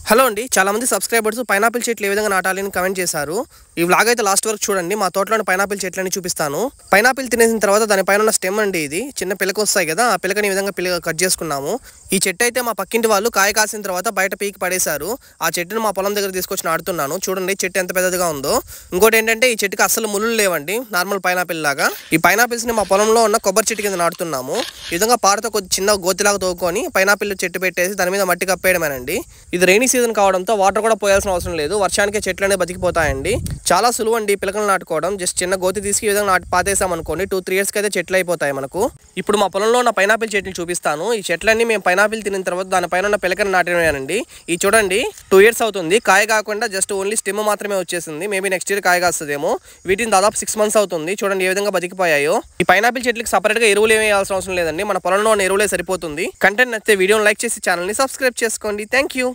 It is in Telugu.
హలో అండి, చాలా మంది సబ్స్క్రైబర్స్ పైనాపిల్ చెట్లు ఏ విధంగా నాటాలి అని కామెంట్ చేశారు. ఈ వ్లాగ్ అయితే లాస్ట్ వరకు చూడండి. మా తోటలోని పైనాపిల్ చెట్లని చూపిస్తాను. పైనాపిల్ తినేసిన తర్వాత దానిపైన ఉన్న స్టెమ్ అండి, ఇది చిన్న పిలక వస్తాయి కదా, ఆ పిలకని ఈ విధంగా కట్ చేసుకున్నాము. ఈ చెట్టు అయితే మా పక్కింటి వాళ్ళు కాయ కాసిన తర్వాత బయట పీకి పడేశారు. ఆ చెట్టును మా పొలం దగ్గర తీసుకొచ్చి నాటుతున్నాను. చూడండి చెట్టు ఎంత పెద్దదిగా ఉందో. ఇంకోటి ఏంటంటే ఈ చెట్టుకి అస్సలు ముళ్ళు లేవండి, నార్మల్ పైనాపిల్ లాగా. ఈ పైనాపిల్స్ ని మా పొలంలో ఉన్న కొబ్బరి చెట్టు కింద నాటుతున్నాము. ఈ విధంగా పారతో కొద్ది చిన్న గోతిలాగా తోకొని పైనాపిల్ చెట్టు పెట్టేసి దాని మీద మట్టి కప్పేయడమేనండి. ఇది రైనీ సీజన్ కావడంతో వాటర్ కూడా పోయాల్సిన అవసరం లేదు. వర్షానికే చెట్లు అనేవి బతికిపోతాయండి. చాలా సులువు అండి పిలకలు నాటుకోవడం. జస్ట్ చిన్న గోతి తీసుకు ఈ విధంగా పాతేసాం అనుకోండి, 2-3 years అయితే చెట్లు అయిపోతాయి మనకు. ఇప్పుడు మా పొలంలో ఉన్న పైనాపిల్ చెట్లు చూపిస్తాను. ఈ చెట్లన్నీ మేము పైనాపిల్ తినిన తర్వాత దానిపైన ఉన్న పిలకని నాటినానండి. ఈ చూడండి 2 years అవుతుంది. కాయ కాకుండా జస్ట్ ఓన్లీ స్టెమ్ మాత్రమే వచ్చేసింది. మేబీ నెక్స్ట్ ఇయర్ కాయ కాస్తుందేమో. వీటిని దాదాపు 6 months అవుతుంది. చూడండి ఏ విధంగా బతికిపోయాయో. ఈ పైనాపిల్ చెట్లకి సపరేట్ గా ఎరువులు ఏమీ వేయాల్సిన అవసరం లేదండి. మన పొలంలో ఉన్న ఎరువులే సరిపోతుంది. కంటెంట్ నచ్చితే వీడియోని లైక్ చేసి ఛానల్ని సబ్స్క్రైబ్ చేసుకోండి. Thank you.